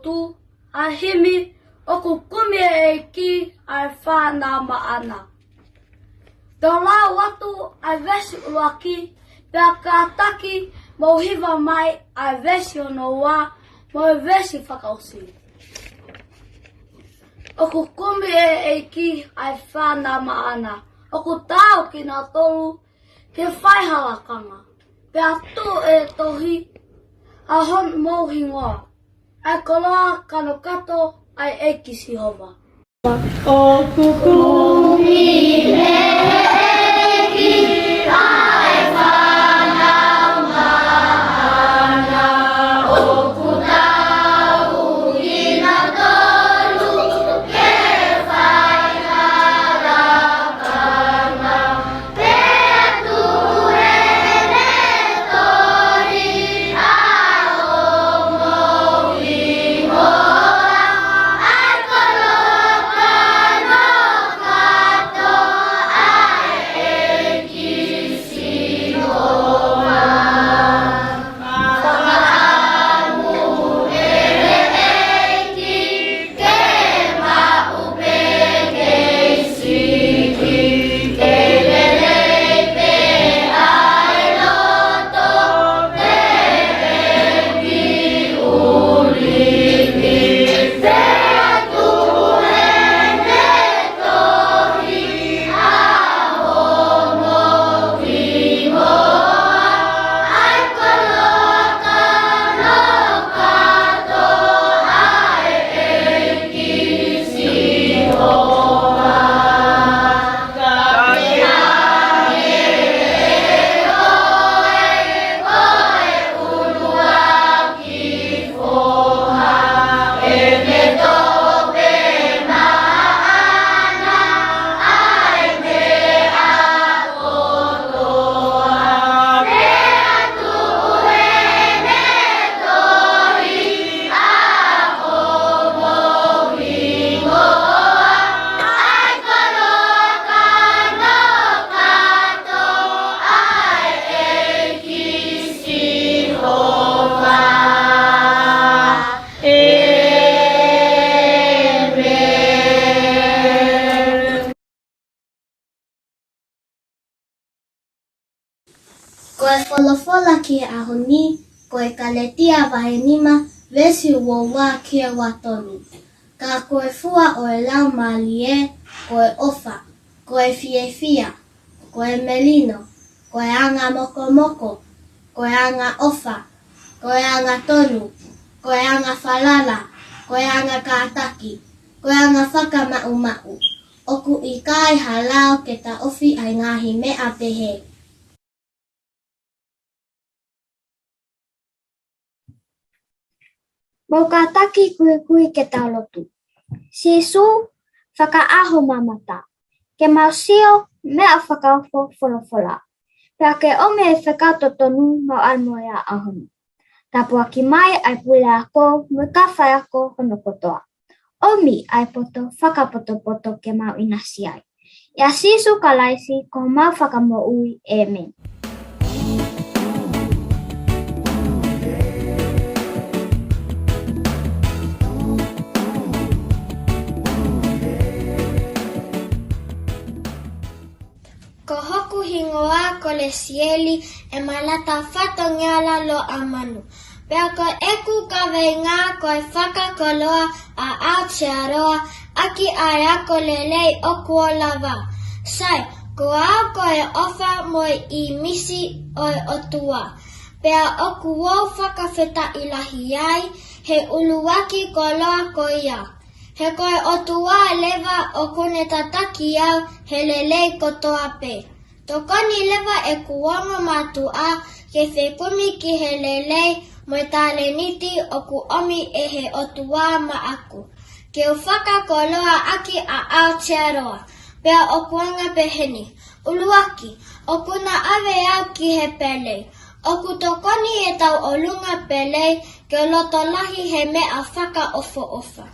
tu a himi o ku kumi e ki ai whāna maana. Tō la watu ai vesi uaki pia ka taki mo hiva mai ai vesi ono wā mo e vesi whakausi. O ku kumi e ki ai whāna maana. O ku tāo ki nā tolu ke whaihalakanga. Pia tu e tohi a hon mōhi ngoa. Ai koloa kano kato ai e kisi hova. O kukumi me ki ai whanau maana. O kutau ki nā tolu ke whaiharakanga. Pea tu e ne tori a o mohi hoa. Ai koloka no kato ai e kisi hoa. Whakaamu e reiki ke maupe keisi ki. Ke lelei pe ai loto pe ki ulihi. Pea tu e ne tohi a homo vimoa. Ai koloka no kato ai e kisi hoa. Kakeahe oe ulua ki foha. E me tope maana ai mea kotoa. Pea tu e ne tohi a homo vimoa. Ai koloka no kato ai e kisi hova. Amen. Koe wholafola ki ahoni, koe kaletia wahenima, vesi wo wā kia watonu. Ka koe fua o e lau malie, koe ofa, koe fiefia, koe melino, koe anga moko moko, koe anga ofa, koe anga tonu, koe anga falala, koe anga kātaki, koe anga whakamau mau. Oku I kai halao ke ta ofi ai ngahi mea pehe. Mo ka taki kui ke taulotu. Sisu, whakaaho mamata. Ke mausio, mea whakaofo wholofola. Pea ke ome e whakatotonu mau almoia ahonu. Tapua ki mai ai pule ako, mui ka whai ako hono kotoa. Omi ai poto whakapoto ke mau inasi ai. Ia sisu ka laisi ko mau whakamo ui amen. Ko hoku hingoa ko le sieli e malata whatongiala lo amanu. Pea ko eku ka veinga ko e whakakoloa a Aotearoa aki ai ako lelei oku o lava. Sai, ko au ko e ofa mo I misi o e otua. Pea oku wau whakawheta ilahi ai he uluwaki ko loa ko ia. He koe otua leva o kone tataki au he lelei kotoa pe. Tokoni leva e kuongo matua ke whekumi ki he lelei mo tale niti o ku omi e he otua ma aku. Ke u whakakoloa aki a Aotearoa. Pea o kuanga peheni. Uluaki, o kuna ave au ki he pelei. O ku tokoni e tau olunga pelei ke loto lahi he mea whaka ofa.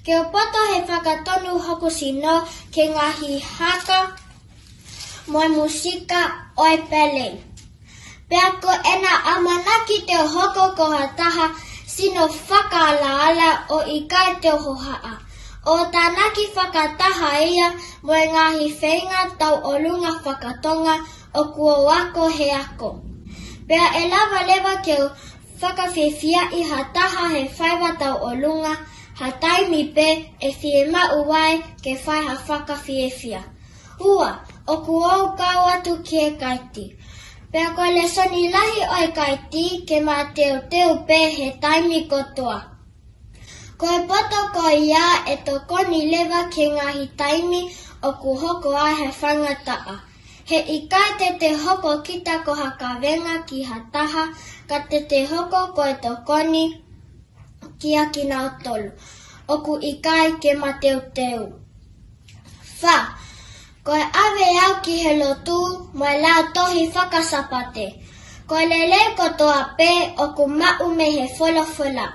Ke o poto he whakatonu hoku sino ke ngahi haka moi musika oi pelei. Pea ko ena amanaki te hoko ko hataha sino whakaalaala o i kai te hohaa. O tānaki whakataha ia mo ngahi whenga tau o lunga whakatonga o kua wako he ako. Pea e lawa lewa keu whakawhiwhia i hataha he whaiwa tau o lunga, ha taimi pe e whie mauwai ke whaiha whakawhiwhia. Ua, o kuou kau atu ki e kaiti. Pea koe le soni lahi o e kaiti ke mā teu pe he taimi kotoa. Koe poto ko ia e to koni lewa ke ngahi taimi o ku hoko ai he whangataa. He ikai te hoko kita ko haka venga ki hataha, ka te hoko ko e to koni kia ki nao tolu. O ku ikai ke mateu. Wha, koe awe au ki he lotu mo e lao tohi whakasapate. Koe lele kotoa pe o ku mau me he wholofola.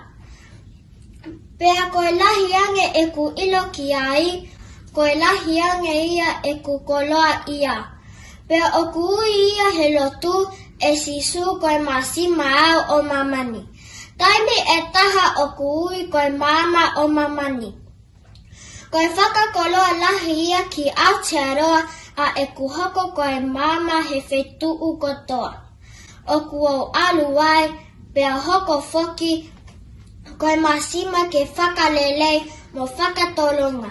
Pea koe lahi ange e ku ilo ki ai, koe lahi ange ia e ku koloa ia. Pea o ku ui ia he lotu e sisu koe masima au o mamani. Taimi e taha o ku ui koe mama o mamani. Koe whakakoloa lahi ia ki Aotearoa a e ku hoko koe mama he whetuu kotoa. O ku au aluai, pea hoko foki, koe masima ke whakalelei mo whakatolonga.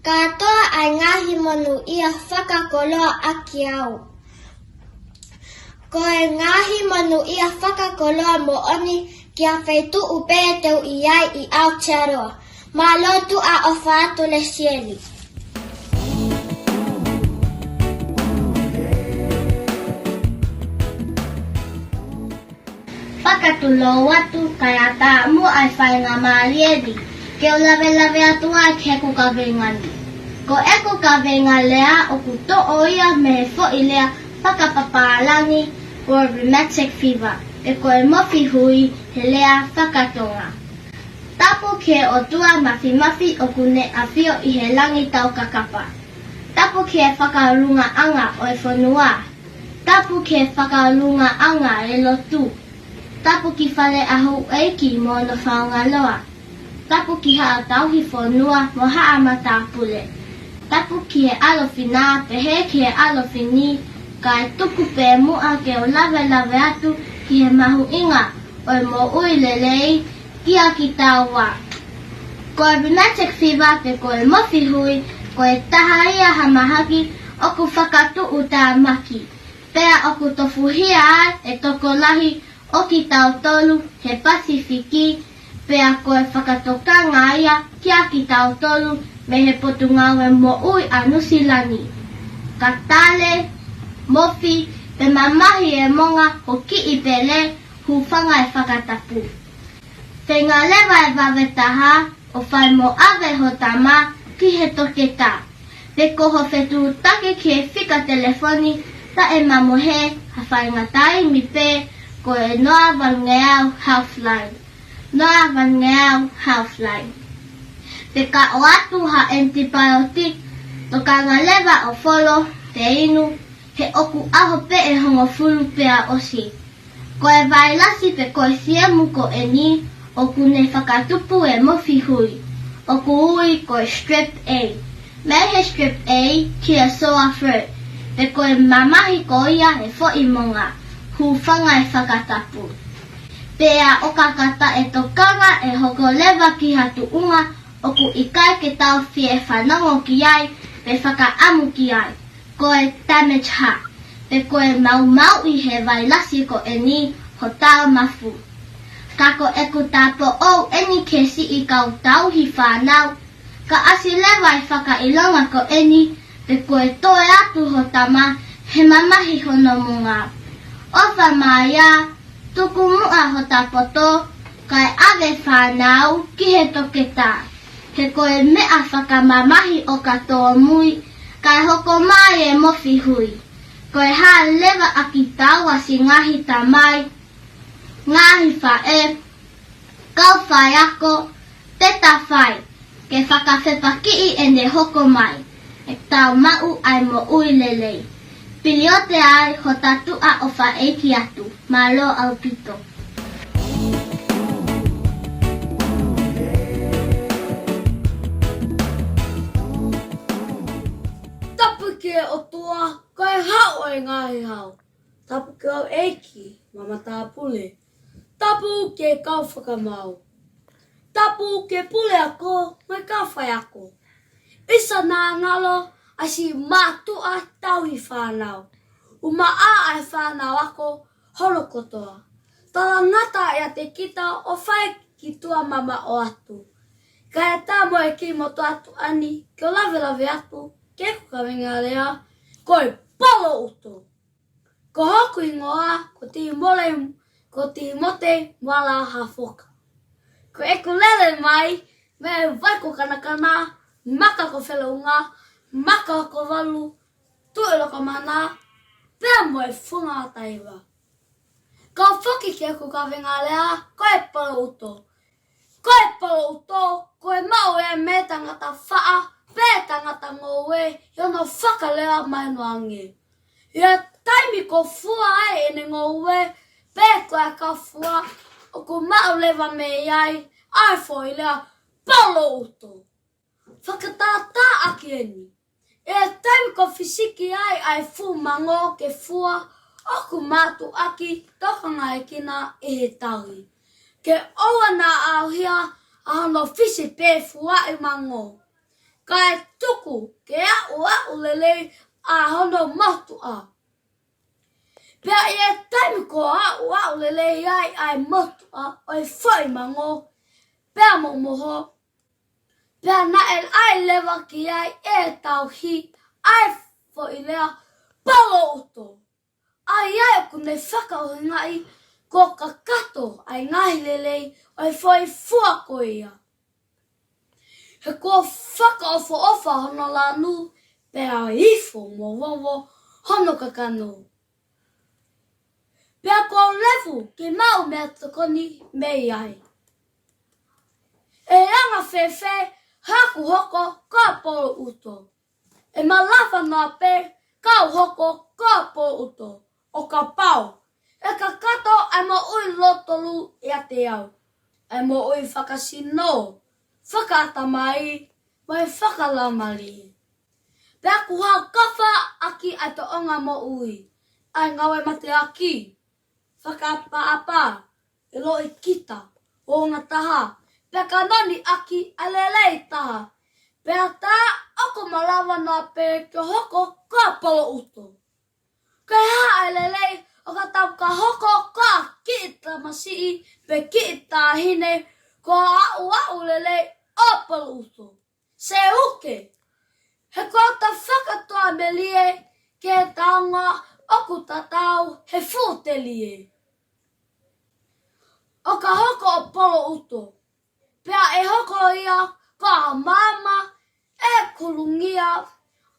Katoa ai ngahi monu ia whakakoloa aki au. Koe ngahi monu ia whakakoloa mo oni kia whaitu upe teu iai i Aotearoa. Mā lotu a ofa atu le sieli. Whakatulo watu kai a tāmu ai whainga māliedi. Keo lawe atu ai ke ku kawengani. Ko e ku kawenga lea o ku to'o ia me he fo'i lea whakapapālangi o rheumatic fever. E ko e mofi hui he lea whakatonga. Tapu ke o tua mafi o kune a whio i he langi tau kakapa. Tapu ke whakarunga anga o e whanua. Tapu ke whakarunga anga e lotu. Tapu ki whare ahu eiki mo no whaongaloa. Tapu ki haa tauhi whanua mo haa matapule. Tapu ki he alowhina pehe ki he alowhini ka e tuku pe mua ke o lawe atu ki he mahu inga o e mo ui lelei kia ki taua. Ko e rheumatic fever pe ko e mofi hui, ko e taha ia hamahaki o ku whakatu u tā maki. Pea o ku tofuhia ai e toko lahi o ki tau tolu he Pasifiki, pea ko e whakatokanga ia kia ki tau tolu me he potungawe mo ui a Nusilani. Ka tale, mofi, pe mamahi e monga ho ki i pele hu whanga e whakatapu. Whenga lewa e wawetaha o whai mo awe ho tama ki he toketa. Pe koho whetu take ki e whika telefoni ta e mamohe ha whainga tai mi pe ko e noa vangeau Healthline. Noa vangeau Healthline. Pe ka o atu ha antibiotic to ka ngā lewa o wholo te inu he oku aho pe e hongo fulu pea osi. Ko e vailasi pe ko e siemu ko e ni o ku ne whakatupu e mofi hui. O ku ui ko e strep A. Me he strep A ki a sore throat. Pe ko e mamahi ko ia e fo'i monga. Hu whanga e whakatapu. Pea o kakata e tokanga e hoko lewa ki hatu unga o ku ikai ke tau fi e whanongo ki ai pe whakaamu ki ai. Ko e damage heart. Pe ko e mau i he vailasi ko e ni ho tau mafu. Kako e ku tapo ou eni kesi i kau tau hi whanau. Ka asi lewa e whakailonga ko eni pe ko e toe atu ho tama he mamahi hono munga. Ofa maia, tuku mua ho tapoto, kai ave whanau ki he toketa. He koe mea whakamamahi o katoa mui, kai hoko mai e mofi hui. Koe haa lewa aki taua si ngahi tamai, ngahi whae, kau whai ako, teta whai, ke whakawhepaki e ne hoko mai, e tau mau ai mo ui lelei. Piliote ai ho tatua o whaeki atu, malo au pito. e ngahi hau. Tapu ke au eiki, mama tā pule. Tapu ke kau whakamau. Tapu ke pule ako, mai ka whai ako. Isa nā ngalo, asi mātua tauhi whānau. Uma a ai whānau ako, holo kotoa. Tala ngata ea te kita o whai ki tua mama o atu. Kaya tā moe ki moto atu ani, ke o lawe atu, ke kukawenga lea, koe polo uto. Ko hoku ingoa, ko ti mote wala hafoka. Ko eku lele mai, me waiko kanakana, maka ko whelaunga, maka ko walu, tuelo ka mana, pēr moe whunga taiwa. Ka whoki ke kukawenga lea, koe polo uto. Koe polo uto, koe mau e me tangata whaa, pē tangata ngowe, yono whakalea mai no ange. Ia taimi ko fua ai ene ngowe, pē koe ka fua, o ko mau lewa me iai, ai foi lea polo uto. Whakatātā aki eni. Ia taimi ko fisiki ai fu mango ke fua, o ku mātu aki, tokanga e kina e he tahi. Ke oa nā auhia, ahono fisi pē fua i mango. Kai tuku, ke au lelei, ahono motua. Pea e taimi ko au lelei ai motua, oi whai mango, pea momoho. Pea na ai lewa ki ai e tauhi, ai whai lea, polo uto. Ai kune whakauhinga i, ko ka kato ai ngahi lelei, oi whai fua ko ia. He ko whakaofo ofa hono lanu, pea ifo mo wawo hono kakano. Pea ko levu ke mau mea takoni me iai. E anga whewhe, haku hoko ka polo uto. E malawa ngā pe, kau hoko ka polo uto. O ka pau. E ka kato ai mo ui lotolu ia te au. Ai mo ui whakasino. Whakaata mai, mai whakalamali. Pea ku hao kawha aki ai to onga mo ui. Ai ngawe mate aki. Whakaapa, e lo i kita, o ngā taha. Pea ka noni aki ai lelei taha. Pea tā, oko malawa nā pe ke hoko ka polo uto. Kai ha ai lelei, o ka tau ka hoko ka kiita masii, pe kiita hine, ko au lelei, o polo uto. Se uke, he kota whakatoa me lie, ke taonga, oku tatau, he fute lie. O ka hoko o polo uto. Pea e hoko ia, ka mama, e kulungia,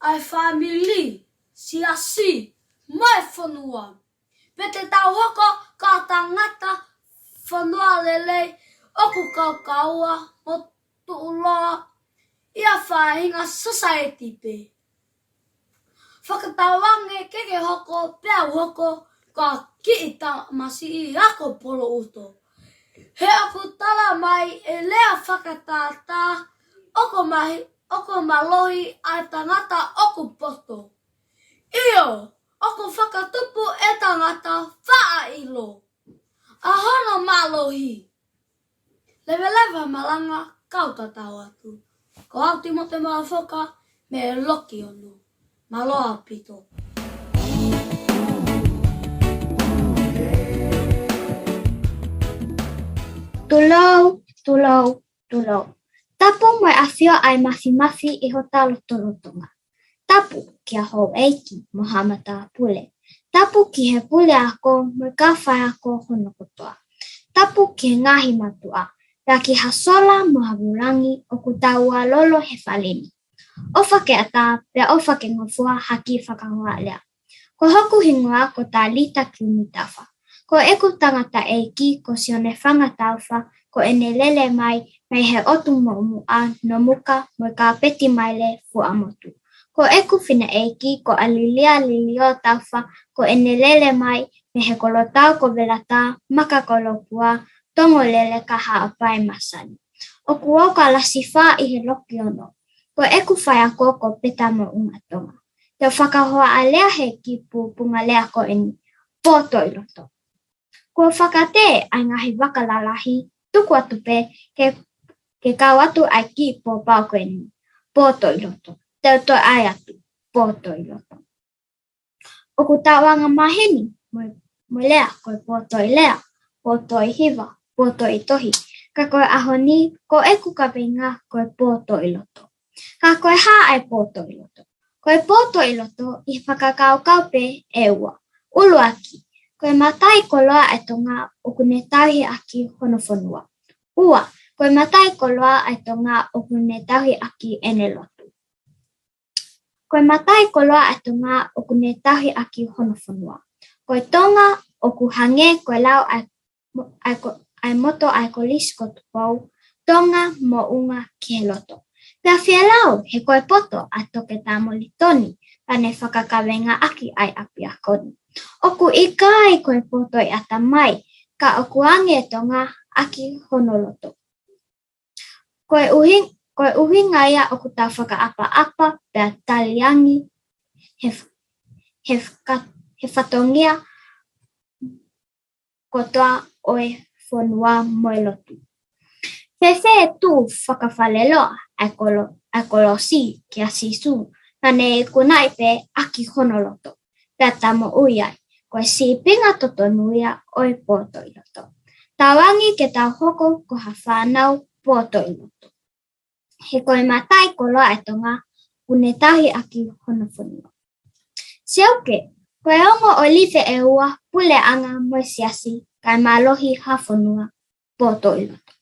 ai famili, si, mai whanua. Pe te tau hoko, ka tangata, whanua lelei, oku kaukaua, mo tuuloa, ia whahinga society pe. Whakatawange keke hoko, pea hoko, ka kiita masi i ako polo uto. He aku tala mai e lea whakatātā, oko malohi ai tangata oku poto. Iyo, oku whakatupu e tangata whaa ilo. Ahono malohi. Lewa malanga kauta tau atu. Ko auti mo te mawhoka me loki ono. Maloa pito. Tulou. Tapu mai awhia ai masi I ho talotonga. Tapu kia hou eiki mo hamata pule. Tapu ki he pule ako mo ka whai ako hono kotoa. Tapu ki he ngahi matua. Pea ki hasola mo havurangi o ku taua lolo he whalini. Ofa ke ata pea ofa ke ngofua haki whakangoa lea. Ko hoku hingoa ko tā lita ki mitafa. Ko eku tangata eiki ko sione whangatauwha ko ene lele mai mei he otu mo'umua no muka mo ka peti mai le fuamotu. Ko eku whina eiki ko alilia lilio tauwha ko ene lele mai me he kolotau ko velata maka kolopua tongo lele ka haapai masani. O kuo ka lasiwha I he loki ono. Ko eku whai ako ko peta mo ungatonga. Te whakahoa a lea he ki pupunga lea ko e ni poto I loto. Kua whakate ai ngahi wakalalahi tuku atu pe ke kau atu ai ki po pau ko e ni poto I loto. Teo toi ai atu poto I loto. O ku tawanga mahini mo lea koe poto I lea, poto I hiwa, poto I tohi. Ka koe aho ni ko eku ka wenga koe poto I loto. Ka koe ha ai poto I loto. Koe poto I loto I whakakau pe e ua. Ulu aki, koe matai ko loa e tonga o kune tauhi aki honofonua. Ua, koe matai ko loa e tonga o kune tauhi aki ene lotu. Koe matai ko loa e tonga o kune tauhi aki honofonua. Koe tonga o ku hange koe lau ai moto ai ko lisko tupou, tonga mo unga ki he loto. Pea whia lau he koe poto a toke tāmoli toni, tane whakakawenga aki ai api a koni. Oku ikai koe poto I ata mai, ka oku ange tonga aki honoloto. Koe uhinga ia oku tau whakaapa pea taliangi he whatongia kotoa oe whanua moe lotu. Fefe tu whakawhaleloa ai kolosi ki a sisu, tane kunai pe aki honoloto. Pea tamo uiai, koe si pinga totonuia oe poto I loto. Tawangi ke tau hoko ko ha whanau poto I loto. He koe matai ko loa e tonga une tahi aki honofonua. Siauke, koe ongo o liwe e ua pule anga moe siasi kai malohi hafonua poto I loto.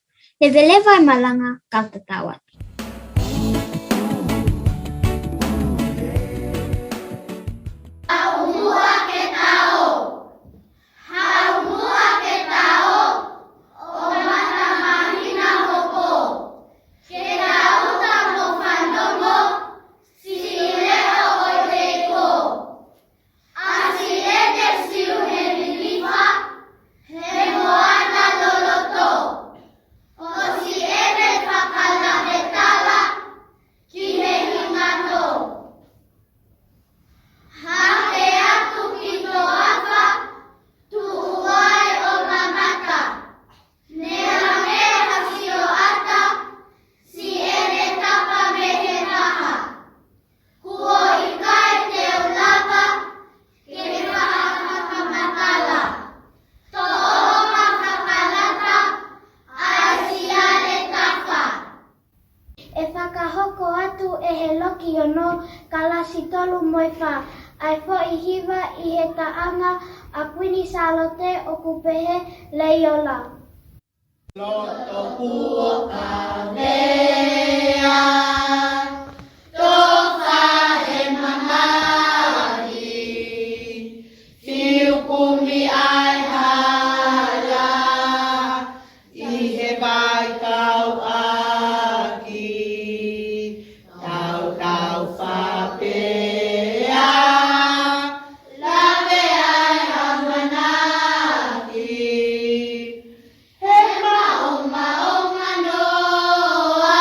Lewa I malanga kauta tawat. Kalasi tolu moi wha. Ai fo I hiwa I he taanga a puni salote o kupehe leiola. Loto puoka lea, tofa he mamari, fiukumi ai hala, I he vai kau aki, tau whapea, lave ai hamanaki. He maonga noa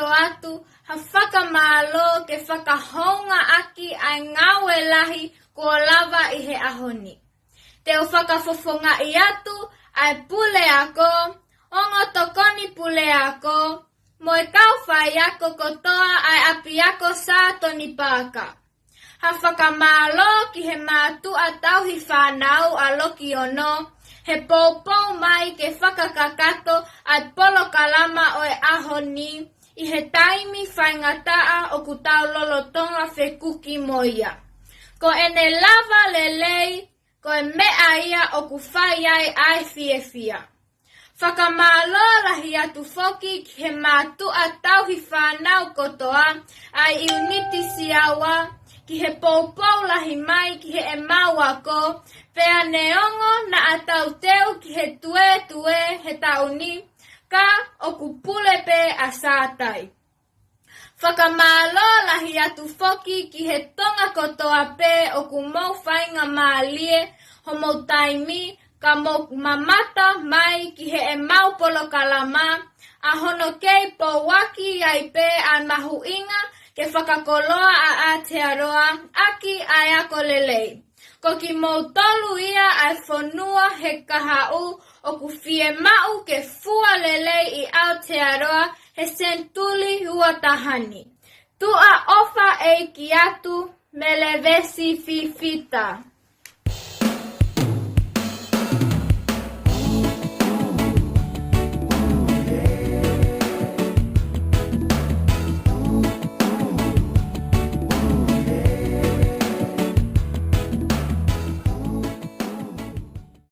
ato atu, ha whakamālo ke whakahonga aki ai ngawe lahi kua lava i he ahoni. Te o whakafofonga i atu ai pule ako, ongo tokoni pule ako, mo e kauwhai ako kotoa ai api ako sa toni pāka. Ha whakamālo ki he mātua tauhi whanau a loki ono, he pōpou mai ke whakakakato ai polo kalama o e ahoni, i he taimi whaingataa o ku tau lolotonga whekuki moia. Ko ene lava lelei, ko e mea ia o ku whai ai fiefia. Whakamālo rahi atu foki ki he mātua tauhi whanau kotoa ai iuniti siawa, ki he pōpou lahi mai ki he e mauako, pea neongo na atau teu ki he tue he tauni, ka o kupule pe a sātai. Whakamālo lahi atu foki ki he tonga kotoa pe o ku mau whainga mālie, ho mau taimi, ka mau mamata mai ki he e mau polo kalama, a hono kei po waki ai pe an mahu inga, ke whakakoloa a Aotearoa, aki ai ako lelei. Ko ki mau tolu ia ai whanua he kahau o ku fie mau ke fua lelei i Aotearoa he sentuli hua tahani. Tua ofa e ki atu me le vesi fifita.